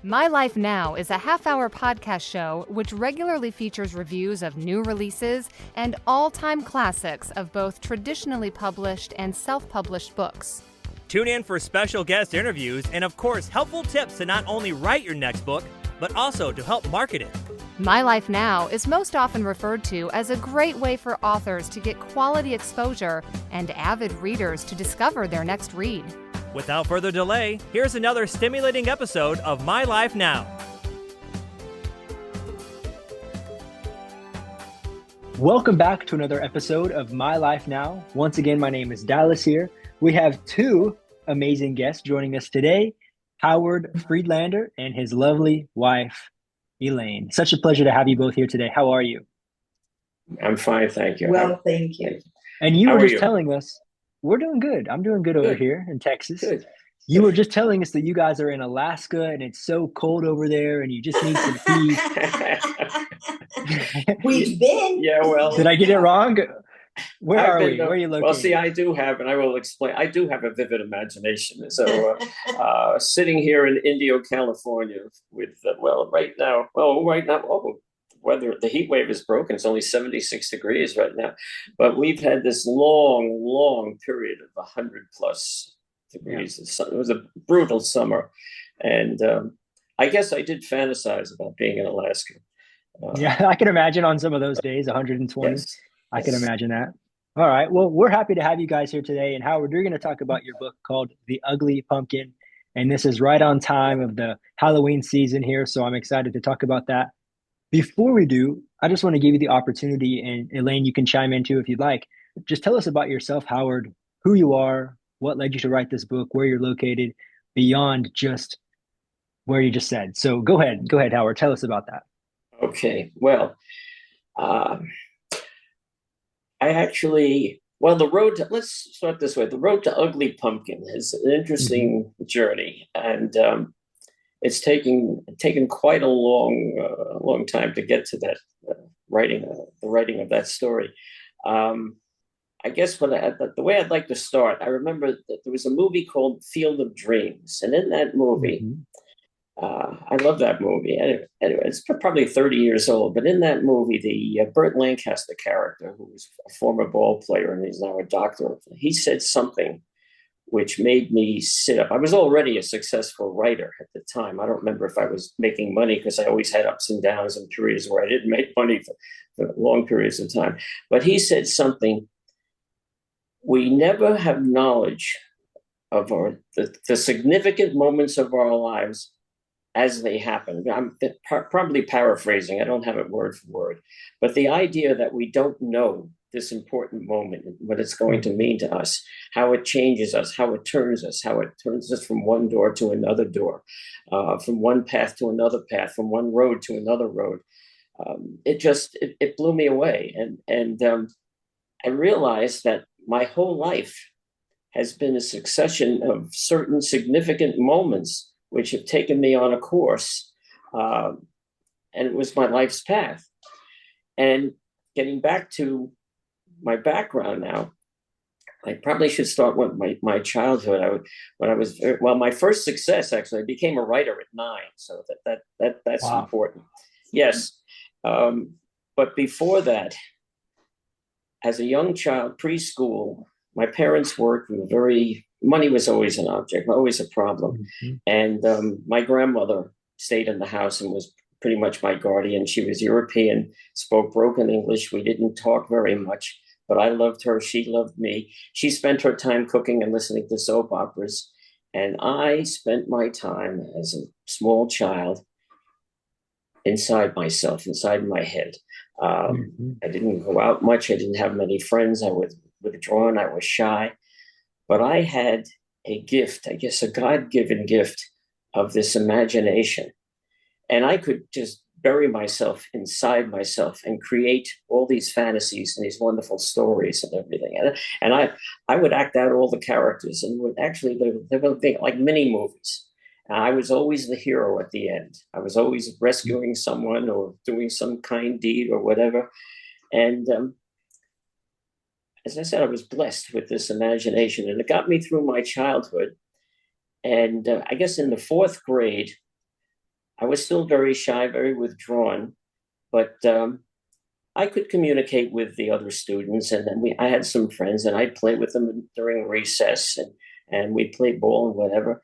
My Life Now is a half-hour podcast show which regularly features reviews of new releases and all-time classics of both traditionally published and self-published books. Tune in for special guest interviews and, of course, helpful tips to not only write your next book, but also to help market it. My Life Now is most often referred to as a great way for authors to get quality exposure and avid readers to discover their next read. Without further delay, here's another stimulating episode of My Life Now. Welcome back to another episode of My Life Now. Once again, my name is Dallas here. We have two amazing guests joining us today, Howard Friedlander and his lovely wife, Elaine. Such a pleasure to have you both here today. How are you? I'm fine, thank you. Well, thank you. And you were just telling us, we're doing good. I'm doing good over here in Texas. Good. You were just telling us that you guys are in Alaska and it's so cold over there and you just need some heat. We've been. Yeah, well. Did I get it wrong? Where are we? Where are you located? Well, see, I do have, and I will explain, I do have a vivid imagination. So sitting here in Indio, California with, right now, weather, the heat wave is broken. It's only 76 degrees right now. But we've had this long period of 100 plus degrees. Yeah. It was a brutal summer. And I guess I did fantasize about being in Alaska. Yeah, I can imagine on some of those days, 120. Yes. I can imagine that. All right. Well, we're happy to have you guys here today. And Howard, you're going to talk about your book called The Ugly Pumpkin. And this is right on time of the Halloween season here. So I'm excited to talk about that. Before we do, I just want to give you the opportunity, and Elaine, you can chime in too if you'd like. Just tell us about yourself, Howard, who you are, what led you to write this book, where you're located, beyond just where you just said. So go ahead, Howard. Tell us about that. Okay. Well, let's start this way. The road to Ugly Pumpkin is an interesting journey, and it's taken quite a long time to get to that the writing of that story. I guess the way I'd like to start, I remember that there was a movie called Field of Dreams, and in that movie, I love that movie. Anyway, it's probably 30 years old, but in that movie, the Burt Lancaster character, who was a former ball player and he's now a doctor, he said something which made me sit up. I was already a successful writer at the time. I don't remember if I was making money because I always had ups and downs and periods where I didn't make money for long periods of time. But he said something, we never have knowledge of the significant moments of our lives as they happen. I'm probably paraphrasing. I don't have it word for word. But the idea that we don't know this important moment, what it's going to mean to us, how it changes us, how it turns us from one door to another door, from one path to another path, from one road to another road. It blew me away. And I realized that my whole life has been a succession of certain significant moments which have taken me on a course, and it was my life's path. And getting back to my background now, I probably should start with my childhood. My first success, actually, I became a writer at 9, so that's wow. important. Yes, but before that, as a young child, preschool, my parents worked money was always an object, always a problem. And my grandmother stayed in the house and was pretty much my guardian. She was European, spoke broken English. We didn't talk very much, but I loved her. She loved me. She spent her time cooking and listening to soap operas. And I spent my time as a small child inside myself, inside my head. I didn't go out much. I didn't have many friends. I was withdrawn. I was shy. But I had a gift, I guess a God-given gift of this imagination. And I could just bury myself inside myself and create all these fantasies and these wonderful stories and everything. And I would act out all the characters, and they would be like mini movies. And I was always the hero at the end. I was always rescuing someone or doing some kind deed or whatever. And as I said, I was blessed with this imagination, and it got me through my childhood. And I guess in the 4th grade, I was still very shy, very withdrawn, but I could communicate with the other students. And then I had some friends, and I'd play with them during recess, and we'd play ball and whatever.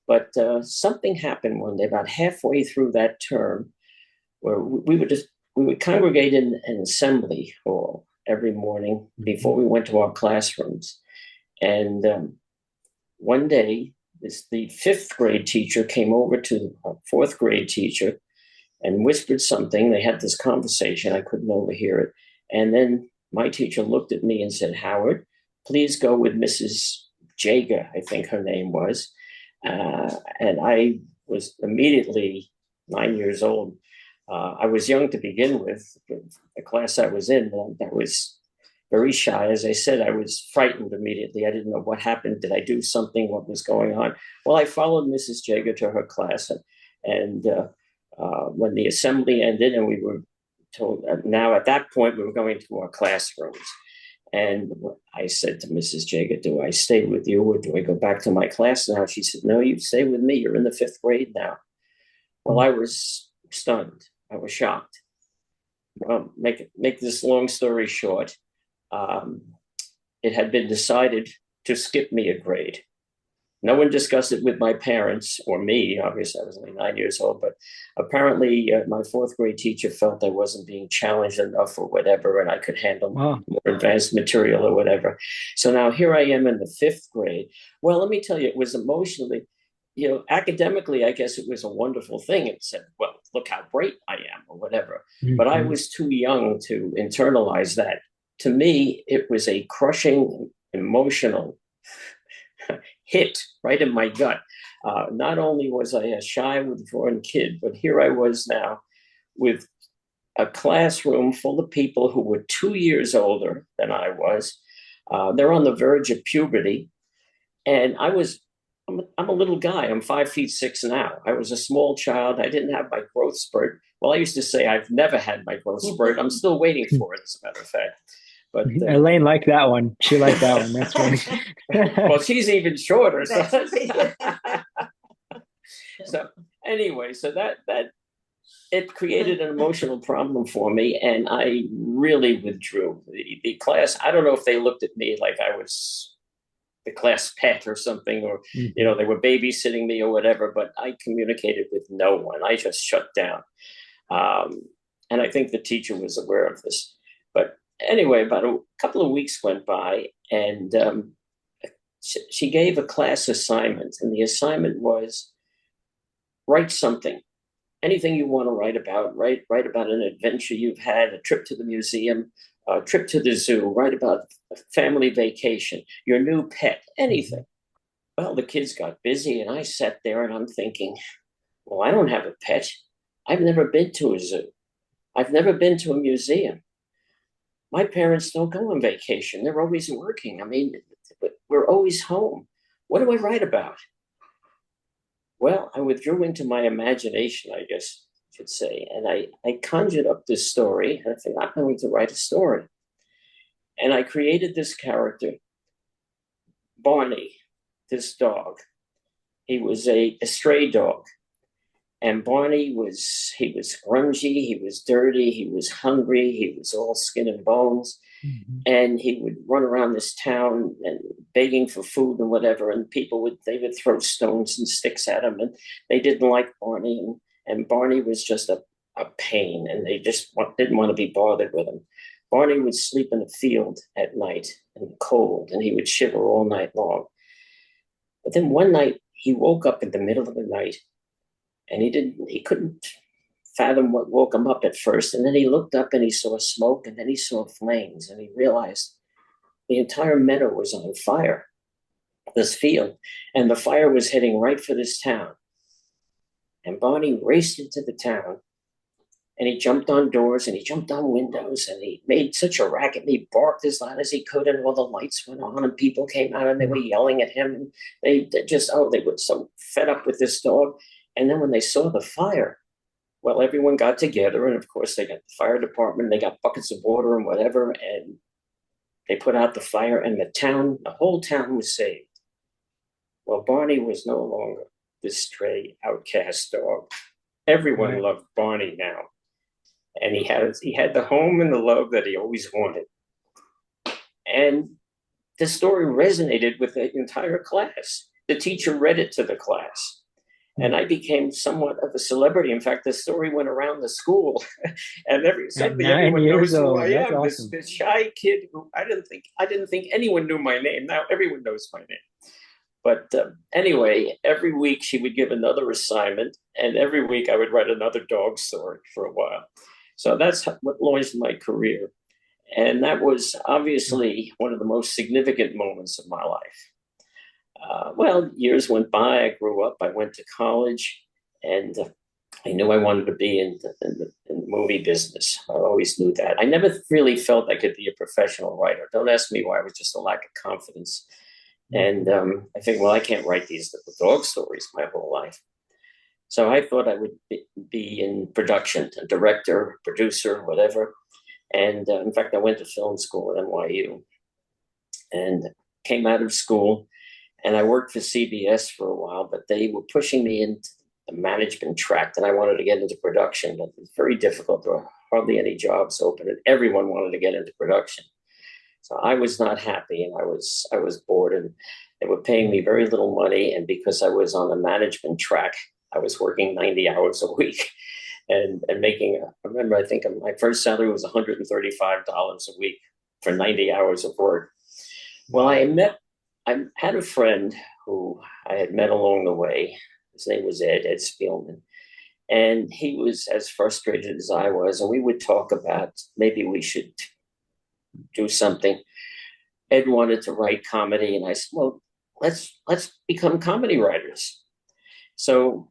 But something happened one day, about halfway through that term, where we would congregate in an assembly hall every morning before we went to our classrooms. And one day, the fifth grade teacher came over to the fourth grade teacher and whispered something. They had this conversation. I couldn't overhear it. And then my teacher looked at me and said, "Howard, please go with Mrs. Jager," I think her name was. And I was immediately 9 years old. I was young to begin with. The class I was in, that was very shy. As I said, I was frightened immediately. I didn't know what happened. Did I do something? What was going on? Well, I followed Mrs. Jager to her class. And when the assembly ended and we were told, now at that point, we were going to our classrooms. And I said to Mrs. Jager, "Do I stay with you or do I go back to my class now?" She said, "No, you stay with me. You're in the fifth grade now." Well, I was stunned. I was shocked. Well, make this long story short, it had been decided to skip me a grade. No one discussed it with my parents or me. Obviously, I was only 9 years old, but apparently my fourth grade teacher felt I wasn't being challenged enough or whatever, and I could handle more advanced material or whatever. So now here I am in the fifth grade. Well, let me tell you, it was emotionally, academically, I guess it was a wonderful thing. It said, well, look how great I am or whatever. Mm-hmm. But I was too young to internalize that. To me, it was a crushing, emotional hit right in my gut. Not only was I a shy, withdrawn kid, but here I was now with a classroom full of people who were 2 years older than I was. They're on the verge of puberty. And I'm a little guy. I'm 5'6" now. I was a small child. I didn't have my growth spurt. Well, I used to say I've never had my growth spurt. I'm still waiting for it, as a matter of fact. But Elaine liked that one. She liked that one. That's funny. Well, she's even shorter. So anyway, so that it created an emotional problem for me, and I really withdrew. The class, I don't know if they looked at me like I was the class pet or something, or they were babysitting me or whatever, but I communicated with no one. I just shut down. And I think the teacher was aware of this. But anyway, about a couple of weeks went by, and she gave a class assignment, and the assignment was write something, anything you want to write about. Write about an adventure you've had, a trip to the museum, a trip to the zoo, write about a family vacation, your new pet, anything. Well, the kids got busy, and I sat there and I'm thinking, well, I don't have a pet. I've never been to a zoo. I've never been to a museum. My parents don't go on vacation. They're always working. I mean, we're always home. What do I write about? Well, I withdrew into my imagination, I guess you could say. And I conjured up this story. And I think I'm going to write a story. And I created this character, Barney, this dog. He was a stray dog. And Barney was grungy, he was dirty, he was hungry, he was all skin and bones. Mm-hmm. And he would run around this town and begging for food and whatever. And they would throw stones and sticks at him. And they didn't like Barney. And Barney was just a pain. And they just didn't want to be bothered with him. Barney would sleep in a field at night in the cold, and he would shiver all night long. But then one night he woke up in the middle of the night. And he couldn't fathom what woke him up at first. And then he looked up and he saw smoke, and then he saw flames, and he realized the entire meadow was on fire, this field, and the fire was heading right for this town. And Barney raced into the town, and he jumped on doors and he jumped on windows, and he made such a racket, and he barked as loud as he could, and all the lights went on, and people came out and they were yelling at him. And they were so fed up with this dog. And then when they saw the fire, well, everyone got together. And of course, they got the fire department, they got buckets of water and whatever. And they put out the fire, and the whole town was saved. Well, Barney was no longer this stray outcast dog. Everyone Right. loved Barney now, and he had the home and the love that he always wanted. And the story resonated with the entire class. The teacher read it to the class, and I became somewhat of a celebrity. In fact, the story went around the school, and At suddenly 9 years everyone knows who I old. That's am. awesome. This shy kid who I didn't think anyone knew my name. Now everyone knows my name. But anyway, every week she would give another assignment, and every week I would write another dog story for a while. So that's what launched my career. And that was obviously one of the most significant moments of my life. Well, years went by. I grew up. I went to college, and I knew I wanted to be in the movie business. I always knew that. I never really felt I could be a professional writer. Don't ask me why. It was just a lack of confidence. And I think, well, I can't write these dog stories my whole life. So I thought I would be in production, a director, producer, whatever. And in fact, I went to film school at NYU and came out of school. And I worked for CBS for a while, but they were pushing me into the management track, and I wanted to get into production, but it was very difficult. There were hardly any jobs open, and everyone wanted to get into production. So I was not happy, and I was bored, and they were paying me very little money. And because I was on the management track, I was working 90 hours a week and making, I remember, I think my first salary was $135 a week for 90 hours of work. Well, I had a friend who I had met along the way. His name was Ed Spielman. And he was as frustrated as I was. And we would talk about maybe we should do something. Ed wanted to write comedy. And I said, well, let's become comedy writers. So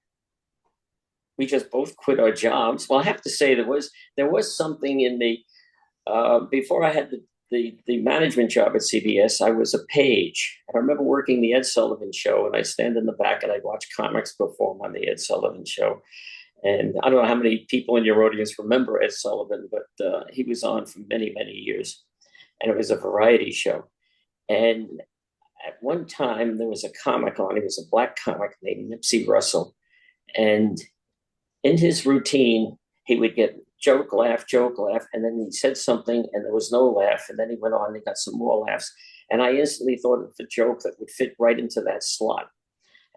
we just both quit our jobs. Well, I have to say there was something in me before I had the management job at CBS. I was a page. I remember working the Ed Sullivan Show, and I stand in the back and I'd watch comics perform on the Ed Sullivan Show. And I don't know how many people in your audience remember Ed Sullivan, but he was on for many, many years. And it was a variety show. And at one time, there was a comic on. He was a black comic named Nipsey Russell. And in his routine, he would get joke, laugh, and then he said something and there was no laugh. And then he went on and he got some more laughs. And I instantly thought of a joke that would fit right into that slot.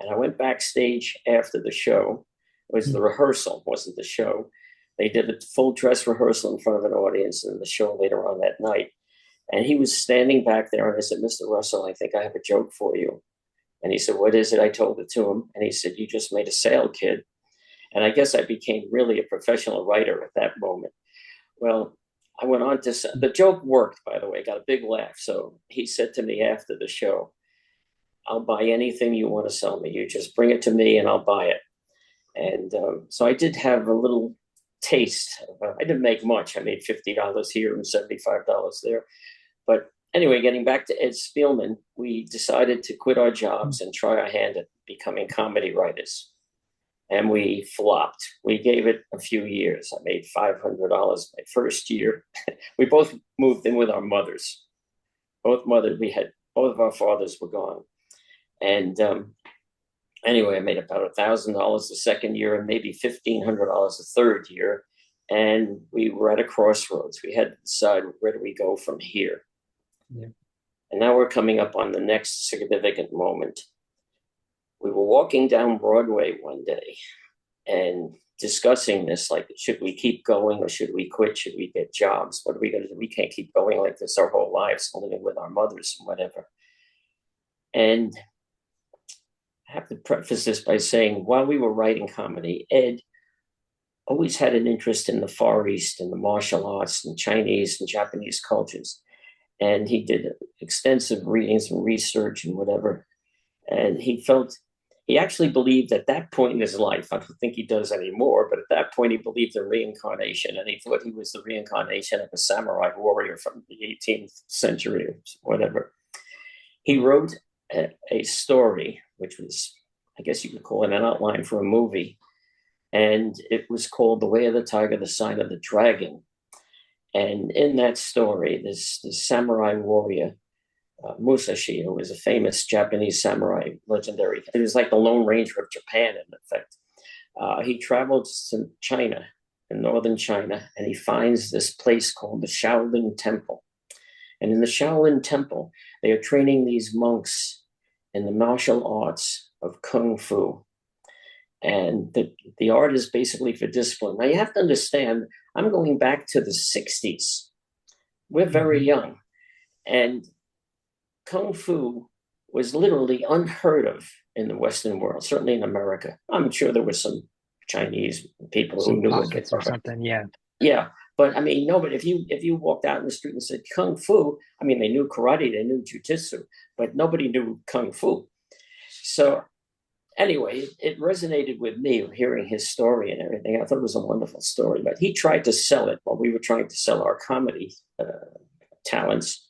And I went backstage after the show. It was the rehearsal, wasn't the show. They did a full dress rehearsal in front of an audience and the show later on that night. And he was standing back there and I said, Mr. Russell, I think I have a joke for you. And he said, what is it? I told it to him. And he said, you just made a sale, kid. And I guess I became really a professional writer at that moment. Well, I went on to, the joke worked, by the way, got a big laugh. So he said to me after the show, I'll buy anything you want to sell me. You just bring it to me and I'll buy it. And so I did have a little taste. I didn't make much. I made $50 here and $75 there. But anyway, getting back to Ed Spielman, we decided to quit our jobs and try our hand at becoming comedy writers. And we flopped. We gave it a few years. I made $500 my first year. We both moved in with our mothers. Both of our fathers were gone. And anyway, I made about $1,000 the second year and maybe $1,500 the third year. And we were at a crossroads. We had to decide, where do we go from here? Yeah. And now we're coming up on the next significant moment. We were walking down Broadway one day and discussing this, like, should we keep going or should we quit? Should we get jobs? What are we going to do? We can't keep going like this our whole lives, living with our mothers and whatever. And I have to preface this by saying, while we were writing comedy, Ed always had an interest in the Far East and the martial arts and Chinese and Japanese cultures. And he did extensive readings and research and whatever. And he actually believed at that point in his life, I don't think he does anymore, but at that point he believed in reincarnation, and he thought he was the reincarnation of a samurai warrior from the 18th century or whatever. He wrote a story, which was, I guess you could call it an outline for a movie, and it was called The Way of the Tiger, the Sign of the Dragon. And in that story, this samurai warrior, Musashi, who was a famous Japanese samurai, legendary. It was like the Lone Ranger of Japan, in effect. He traveled to China, in northern China, and he finds this place called the Shaolin Temple. And in the Shaolin Temple, they are training these monks in the martial arts of Kung Fu. And the art is basically for discipline. Now, you have to understand, I'm going back to the 60s. We're very young. And Kung Fu was literally unheard of in the Western world, certainly in America. I'm sure there were some Chinese people who knew pockets or something. Yeah. Yeah. But I mean, no, but if you walked out in the street and said Kung Fu, I mean, they knew karate, they knew jujitsu, but nobody knew Kung Fu. So anyway, it resonated with me hearing his story and everything. I thought it was a wonderful story, but he tried to sell it while we were trying to sell our comedy talents.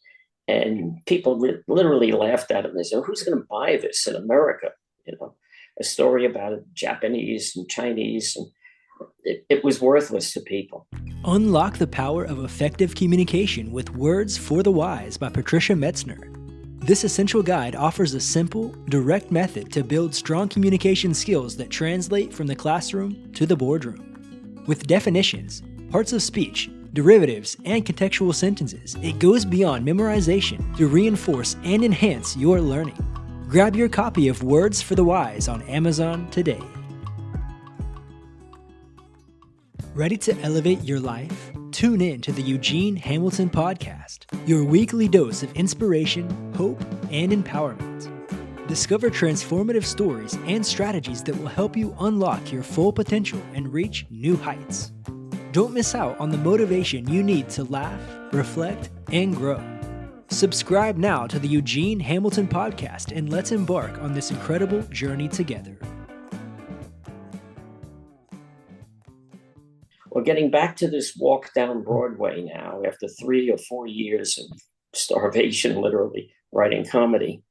And people literally laughed at him. They said, who's going to buy this in America? You know, a story about Japanese and Chinese. And it was worthless to people. Unlock the power of effective communication with Words for the Wise by Patricia Metzner. This essential guide offers a simple, direct method to build strong communication skills that translate from the classroom to the boardroom. With definitions, parts of speech, derivatives, and contextual sentences, it goes beyond memorization to reinforce and enhance your learning. Grab your copy of Words for the Wise on Amazon today. Ready to elevate your life? Tune in to the Eugene Hamilton Podcast, your weekly dose of inspiration, hope, and empowerment. Discover transformative stories and strategies that will help you unlock your full potential and reach new heights. Don't miss out on the motivation you need to laugh, reflect, and grow. Subscribe now to the Eugene Hamilton Podcast and let's embark on this incredible journey together. Well, getting back to this walk down Broadway now, after 3 or 4 years of starvation, literally, writing comedy,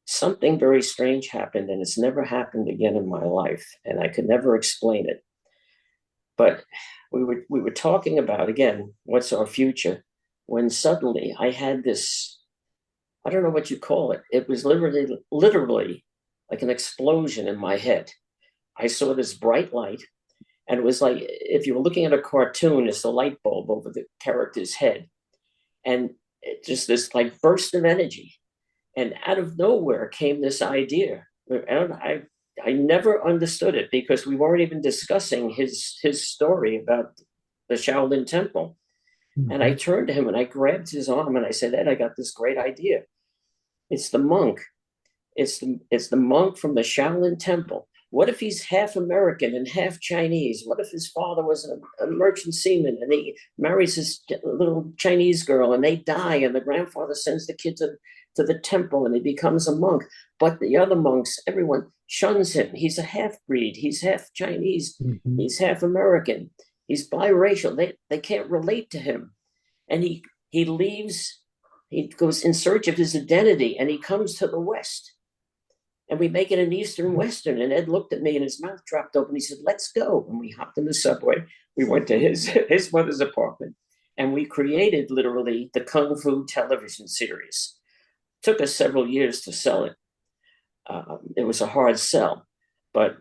something very strange happened, and it's never happened again in my life, and I could never explain it. But we were talking about, again, what's our future, when suddenly I had this, I don't know what you call it. It was literally like an explosion in my head. I saw this bright light, and it was like, if you were looking at a cartoon, it's the light bulb over the character's head. And it just this like burst of energy. And out of nowhere came this idea. And I never understood it because we weren't even discussing his story about the Shaolin Temple. Mm-hmm. And I turned to him and I grabbed his arm and I said, Ed, I got this great idea. It's the monk. It's the monk from the Shaolin Temple. What if he's half American and half Chinese? What if his father was a merchant seaman and he marries his little Chinese girl and they die and the grandfather sends the kid to the temple and he becomes a monk? But the other monks, everyone shuns him. He's a half-breed. He's half Chinese. Mm-hmm. He's half American. He's biracial. They can't relate to him. And he leaves, he goes in search of his identity and he comes to the West. And we make it an Eastern Western. And Ed looked at me and his mouth dropped open. He said, let's go. And we hopped in the subway. We went to his mother's apartment. And we created literally the Kung Fu television series. It took us several years to sell it. It was a hard sell. But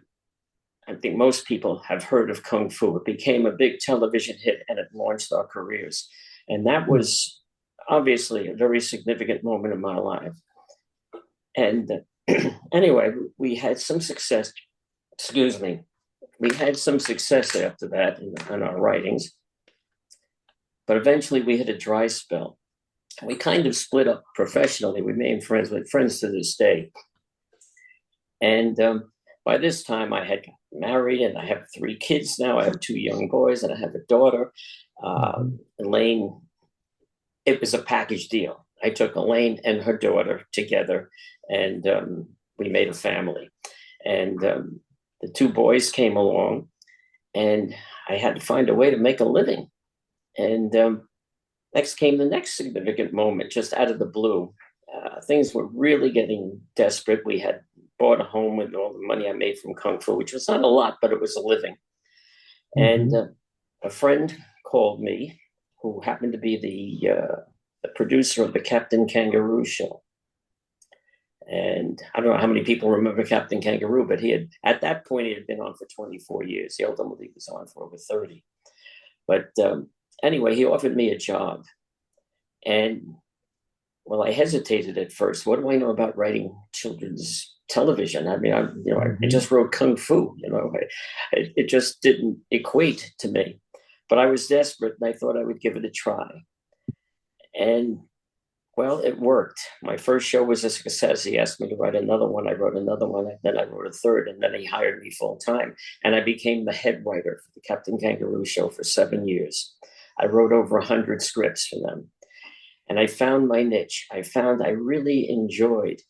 I think most people have heard of Kung Fu. It became a big television hit and it launched our careers. And that was obviously a very significant moment in my life. And anyway, we had some success. We had some success after that in our writings. But eventually we hit a dry spell. We kind of split up professionally. We became friends, with friends to this day. And by this time I had married and I have 3 kids now. I have 2 young boys and I have a daughter. Elaine, it was a package deal. I took Elaine and her daughter together and we made a family. And the 2 boys came along and I had to find a way to make a living. And next came the next significant moment, just out of the blue. Things were really getting desperate. We had bought a home with all the money I made from Kung Fu, which was not a lot, but it was a living. Mm-hmm. And a friend called me who happened to be the producer of the Captain Kangaroo show. And I don't know how many people remember Captain Kangaroo, but at that point, he had been on for 24 years. He ultimately was on for over 30. But anyway, he offered me a job. And, well, I hesitated at first. What do I know about writing children's television? I mean, I just wrote Kung Fu, it just didn't equate to me. But I was desperate, and I thought I would give it a try. And, well, it worked. My first show was a success. He asked me to write another one. I wrote another one, and then I wrote a third, and then he hired me full time. And I became the head writer for the Captain Kangaroo show for 7 years. I wrote over 100 scripts for them. And I found my niche. I really enjoyed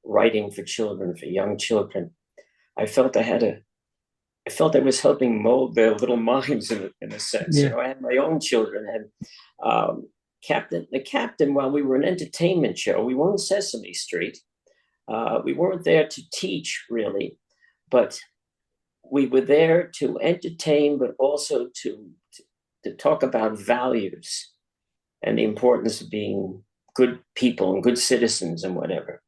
writing for children, for young children. I felt I was helping mold their little minds in a sense. Yeah. I had my own children, and the captain, while we were an entertainment show, we weren't Sesame Street. We weren't there to teach, really, but we were there to entertain, but also to talk about values and the importance of being good people and good citizens and whatever.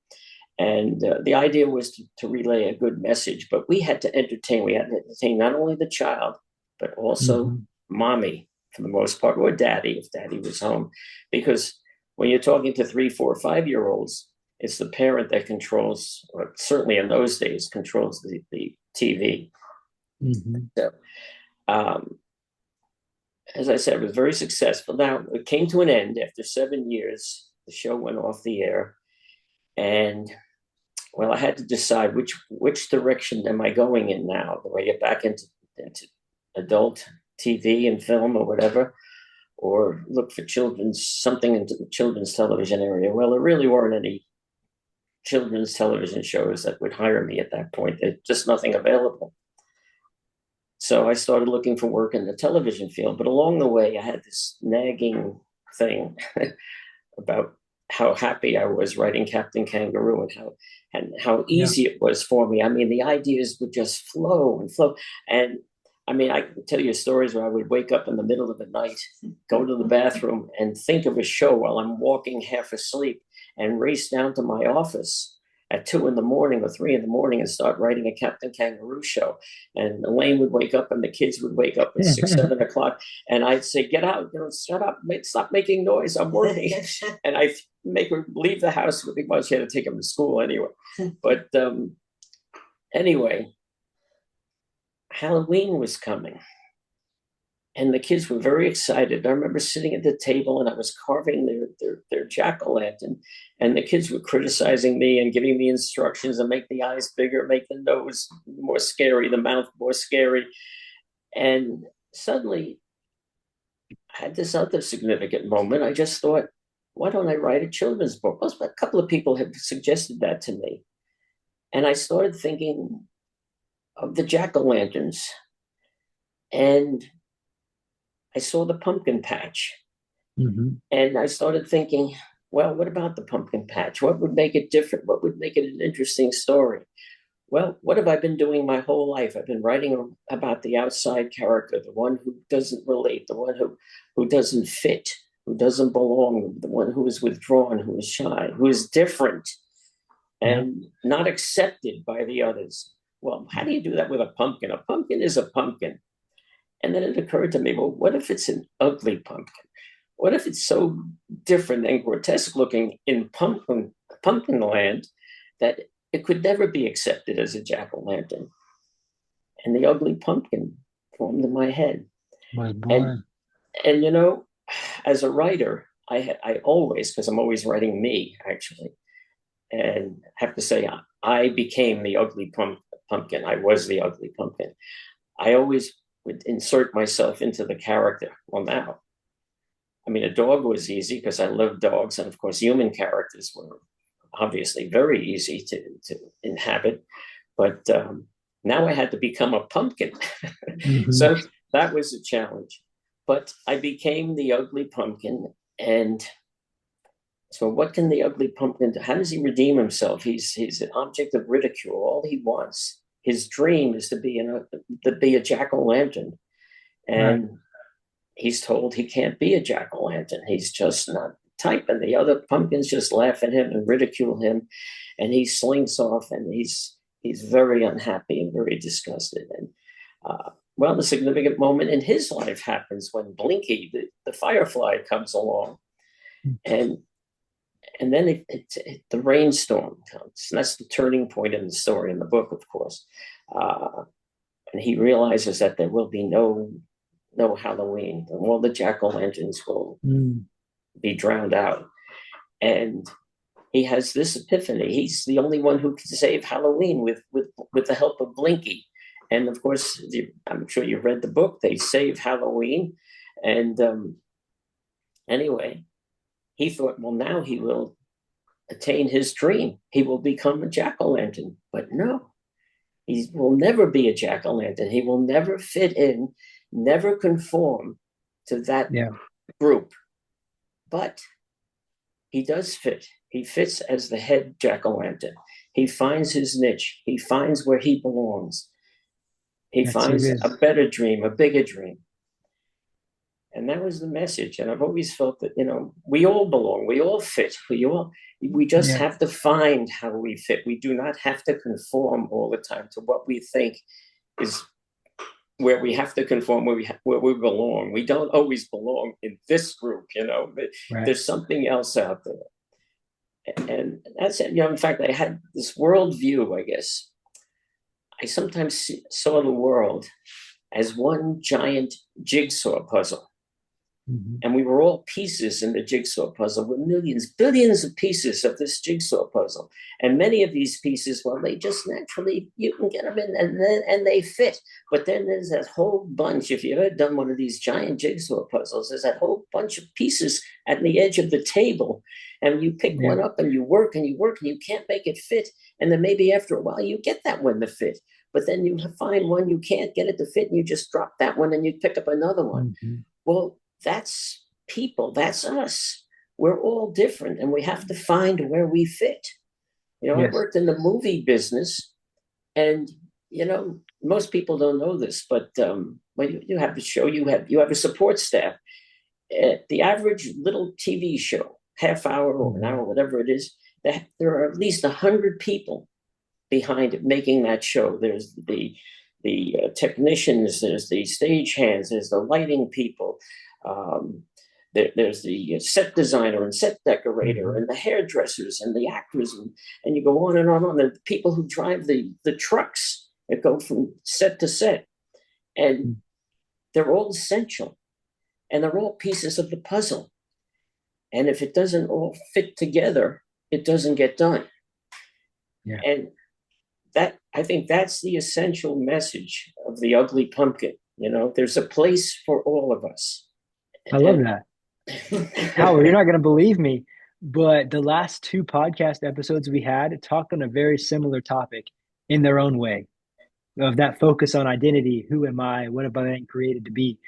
And the idea was to relay a good message, but we had to entertain. We had to entertain not only the child, but also mommy, for the most part, or daddy, if daddy was home. Because when you're talking to 3, 4, 5-year-olds, it's the parent that controls, or certainly in those days, controls the TV. So, as I said, it was very successful. Now, it came to an end after 7 years. The show went off the air. And, well, I had to decide which direction am I going in now? Do I get back into adult TV and film or whatever, or look for something into the children's television area? Well, there really weren't any children's television shows that would hire me at that point. There's just nothing available. So I started looking for work in the television field. But along the way, I had this nagging thing about how happy I was writing Captain Kangaroo, and how easy it was for me. I mean, the ideas would just flow and flow. And I mean, I can tell you stories where I would wake up in the middle of the night, go to the bathroom, and think of a show while I'm walking half asleep, and race down to my office at 2 in the morning or 3 in the morning and start writing a Captain Kangaroo show. And Elaine would wake up, and the kids would wake up at 6, 7 o'clock, and I'd say, "Get out, shut up, stop making noise, I'm working." And I'd make her leave the house. Well, she had to take them to school anyway. But anyway, Halloween was coming, and the kids were very excited. I remember sitting at the table, and I was carving their jack-o'-lantern, and the kids were criticizing me and giving me instructions to make the eyes bigger, make the nose more scary, the mouth more scary. And suddenly I had this other significant moment. I just thought, why don't I write a children's book? Well, a couple of people have suggested that to me. And I started thinking of the jack-o'-lanterns, and I saw the pumpkin patch. And I started thinking, well, what about the pumpkin patch? What would make it different? What would make it an interesting story? Well, what have I been doing my whole life? I've been writing about the outside character, the one who doesn't relate, the one who doesn't fit, who doesn't belong, the one who is withdrawn, who is shy, who is different and not accepted by the others. Well, how do you do that with a pumpkin? A pumpkin is a pumpkin. And then it occurred to me, well, what if it's an ugly pumpkin? What if it's so different and grotesque looking in pumpkin land that it could never be accepted as a jack-o'-lantern? And the ugly pumpkin formed in my head. My boy. And as a writer, I always, because I'm always writing me, actually, and I have to say, I became the ugly pumpkin. I was the ugly pumpkin. I always would insert myself into the character. Well, now, I mean, a dog was easy because I love dogs. And of course, human characters were obviously very easy to inhabit. But now I had to become a pumpkin. So that was a challenge. But I became the ugly pumpkin. And so what can the ugly pumpkin do? How does he redeem himself? He's an object of ridicule. All he wants, his dream is to be a jack-o'-lantern. And he's told he can't be a jack-o'-lantern. He's just not the type, and the other pumpkins just laugh at him and ridicule him, and he slinks off, and he's very unhappy and very disgusted. And well, the significant moment in his life happens when Blinky, the firefly, comes along, and then the rainstorm comes. And that's the turning point in the story, in the book, of course. And he realizes that there will be no Halloween, and all the jack-o'-lanterns will be drowned out. And he has this epiphany. He's the only one who can save Halloween with the help of Blinky. And of course, I'm sure you read the book. They save Halloween. And anyway, he thought, well, now he will attain his dream. He will become a jack-o'-lantern. But no, he will never be a jack-o'-lantern. He will never fit in, never conform to that group. But he does fit. He fits as the head jack-o'-lantern. He finds his niche. He finds where he belongs. He finds a better dream, a bigger dream. And that was the message. And I've always felt that, we all belong. We all fit. We just have to find how we fit. We do not have to conform all the time to what we think is where we have to conform, where we belong. We don't always belong in this group, There's something else out there. And that's it. In fact, I had this worldview, I guess. I sometimes saw the world as one giant jigsaw puzzle. Mm-hmm. And we were all pieces in the jigsaw puzzle. We're millions, billions of pieces of this jigsaw puzzle. And many of these pieces, well, they just naturally, you can get them in and they fit. But then there's that whole bunch, if you've ever done one of these giant jigsaw puzzles, there's that whole bunch of pieces at the edge of the table. And you pick one up and you work and you can't make it fit. And then maybe after a while, you get that one to fit. But then you find one, you can't get it to fit, and you just drop that one and you pick up another one. Mm-hmm. Well, that's people. That's us. We're all different, and we have to find where we fit. I worked in the movie business, and, most people don't know this, but when you have a show, you have a support staff. The average little TV show, half hour or an hour, whatever it is, there are at least 100 people behind it making that show. There's the technicians, there's the stage hands, there's the lighting people, there's the set designer and set decorator and the hairdressers and the actors, and you go on and on. The people who drive the trucks that go from set to set, and they're all essential, and they're all pieces of the puzzle. And if it doesn't all fit together, it doesn't get done. Yeah. And I think that's the essential message of The Ugly Pumpkin. There's a place for all of us. I love that. Howard, you're not going to believe me, but the last 2 podcast episodes we had talked on a very similar topic in their own way, of that focus on identity. Who am I? What have I been created to be?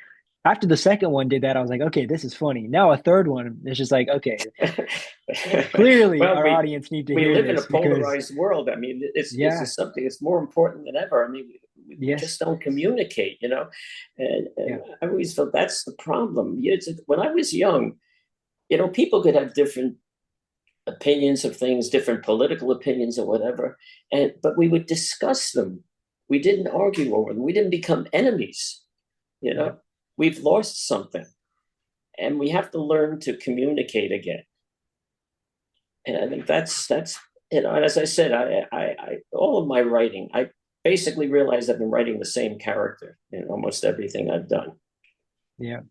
After the second one did that, I was like, okay, this is funny. Now a third one, it's just like, okay, clearly our audience need to hear this. We live in a polarized world. I mean, this is something that's more important than ever. I mean, we just don't communicate, And I always felt that's the problem. When I was young, people could have different opinions of things, different political opinions or whatever, but we would discuss them. We didn't argue over them. We didn't become enemies, We've lost something, and we have to learn to communicate again. And I think that's and as I said, I all of my writing, I basically realized I've been writing the same character in almost everything I've done. Yeah,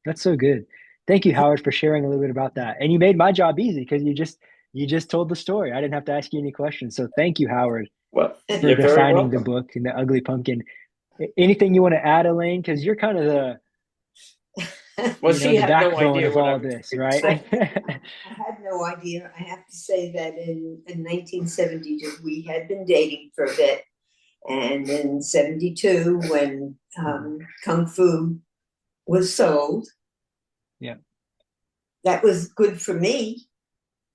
that's so good. Thank you, Howard, for sharing a little bit about that. And you made my job easy because you just told the story. I didn't have to ask you any questions. So thank you, Howard, for designing the book and The Ugly Pumpkin. Anything you want to add, Elaine? Because you're kind of the she had backbone no idea of all this, right? I had no idea. I have to say that in 1972, we had been dating for a bit. And in 72, when Kung Fu was sold, that was good for me.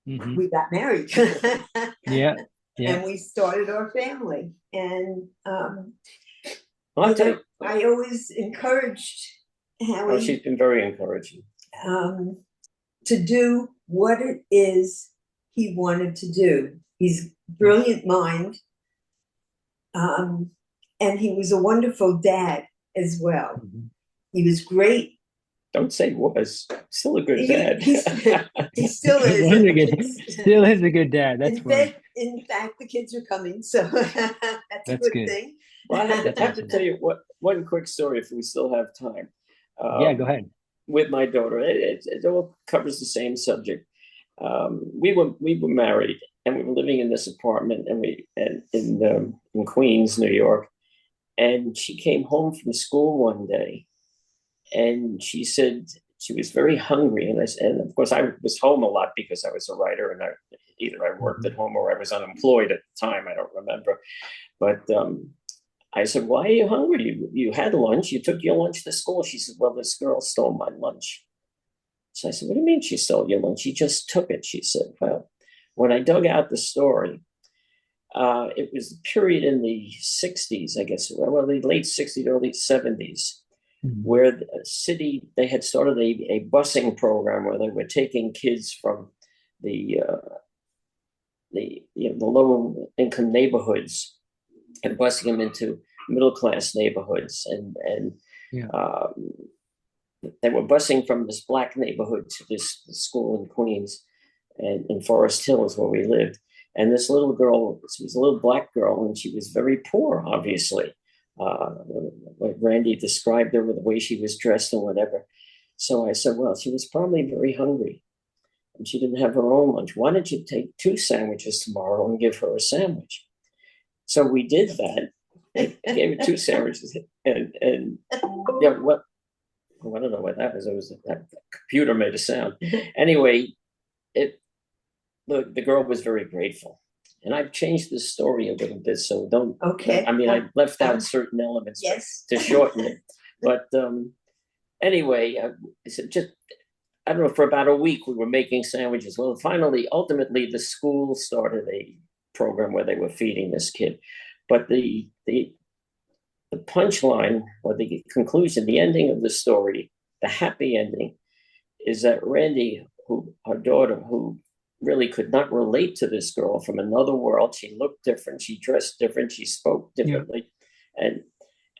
Mm-hmm. We got married. Yeah. And we started our family. And I always encouraged Howie. She's been very encouraging. to do what it is he wanted to do. He's a brilliant mind. And he was a wonderful dad as well. Mm-hmm. He was great. Don't say was. Still a good dad. He still is. Still is a good dad. That's funny. In fact, the kids are coming, so that's a good thing. Well, I have to tell you one quick story if we still have time. Yeah, go ahead. With my daughter, it all covers the same subject. We were married, and we were living in this apartment, in Queens, New York. And she came home from school one day, and she said she was very hungry. And of course, I was home a lot because I was a writer, and either I worked at home or I was unemployed at the time. I don't remember. But I said, "Why are you hungry? You had lunch. You took your lunch to school." She said, "Well, this girl stole my lunch." So I said, "What do you mean she stole your lunch?" "She just took it." She said, "Well, when I dug out the story, it was the period in the 60s, I guess, well, the late 60s, early 70s, where the city, they had started a busing program where they were taking kids from the low income neighborhoods and busing them into middle class neighborhoods. And they were busing from this black neighborhood to this school in Queens and in Forest Hills where we lived. And this little girl, she was a little black girl, and she was very poor, obviously. Like Randy described her with the way she was dressed and whatever. So I said, well, she was probably very hungry, and she didn't have her own lunch. Why don't you take 2 sandwiches tomorrow and give her a sandwich? So we did that. I gave her 2 sandwiches, and yeah, what? Oh, I don't know what that was. It was that computer made a sound. Anyway, the girl was very grateful. And I've changed the story a little bit, so don't. Okay. I mean, I left out certain elements to shorten it. But anyway, I said I don't know, for about a week we were making sandwiches. Well, ultimately, the school started a program where they were feeding this kid. But the punchline, or the conclusion, the ending of the story, the happy ending, is that Randy, our daughter, who really could not relate to this girl from another world. She looked different. She dressed different. She spoke differently. Yeah.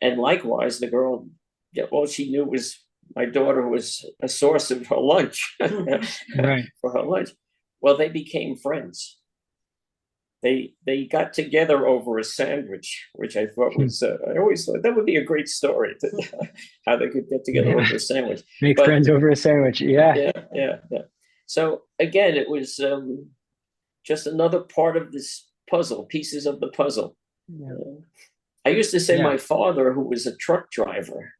And likewise, the girl, all she knew was my daughter was a source of her lunch right. for her lunch. Well, they became friends. They got together over a sandwich, which I thought was, I always thought that would be a great story, how they could get together over a sandwich. Make friends over a sandwich. Yeah. Yeah. So again, it was just another part of this puzzle, pieces of the puzzle. Yeah. I used to say my father, who was a truck driver,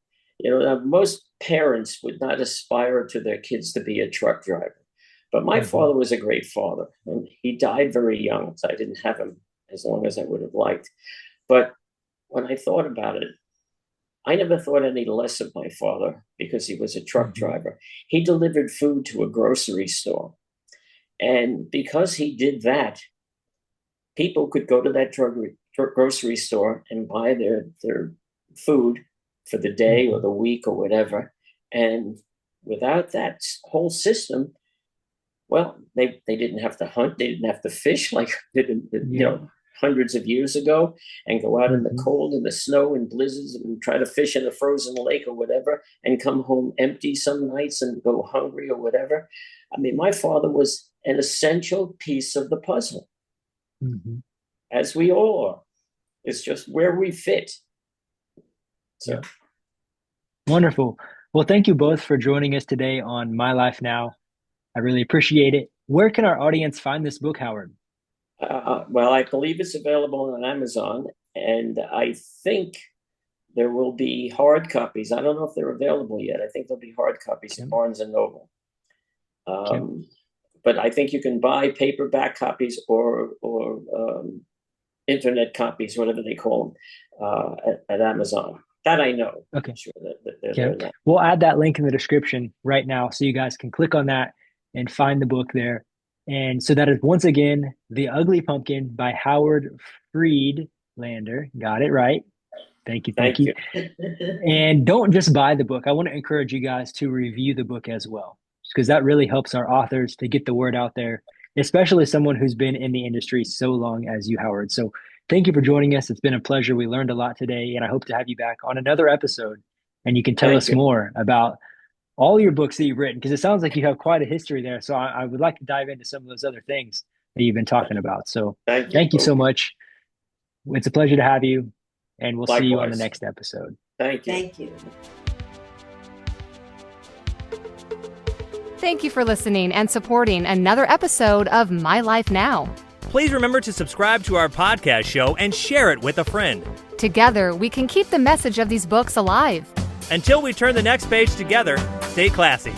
most parents would not aspire to their kids to be a truck driver. But my father was a great father, and he died very young, so I didn't have him as long as I would have liked. But when I thought about it, I never thought any less of my father because he was a truck driver. He delivered food to a grocery store. And because he did that, people could go to that grocery store and buy their food for the day or the week or whatever. And without that whole system, well, they didn't have to hunt. They didn't have to fish like they did, hundreds of years ago, and go out in the cold and the snow and blizzards and try to fish in a frozen lake or whatever, and come home empty some nights and go hungry or whatever. I mean, my father was an essential piece of the puzzle, as we all are. It's just where we fit. So, wonderful. Well, thank you both for joining us today on My Life Now. I really appreciate it. Where can our audience find this book, Howard? Well, I believe it's available on Amazon, and I think there will be hard copies. I don't know if they're available yet. I think there'll be hard copies at Barnes and Noble. But I think you can buy paperback copies or internet copies, whatever they call them, at Amazon. That I know. Okay. I'm sure that they're there now. We'll add that link in the description right now so you guys can click on that and find the book there. And so that is, once again, The Ugly Pumpkin by Howard Friedlander. Got it right. Thank you. Thank you. And don't just buy the book. I want to encourage you guys to review the book as well. because that really helps our authors to get the word out there, especially someone who's been in the industry so long as you, Howard. So thank you for joining us. It's been a pleasure. We learned a lot today, and I hope to have you back on another episode, and you can tell us more about all your books that you've written, because it sounds like you have quite a history there. So I would like to dive into some of those other things that you've been talking about. So thank you so much. It's a pleasure to have you, and we'll see you on the next episode. Thank you. Thank you. Thank you for listening and supporting another episode of My Life Now. Please remember to subscribe to our podcast show and share it with a friend. Together, we can keep the message of these books alive. Until we turn the next page together, stay classy.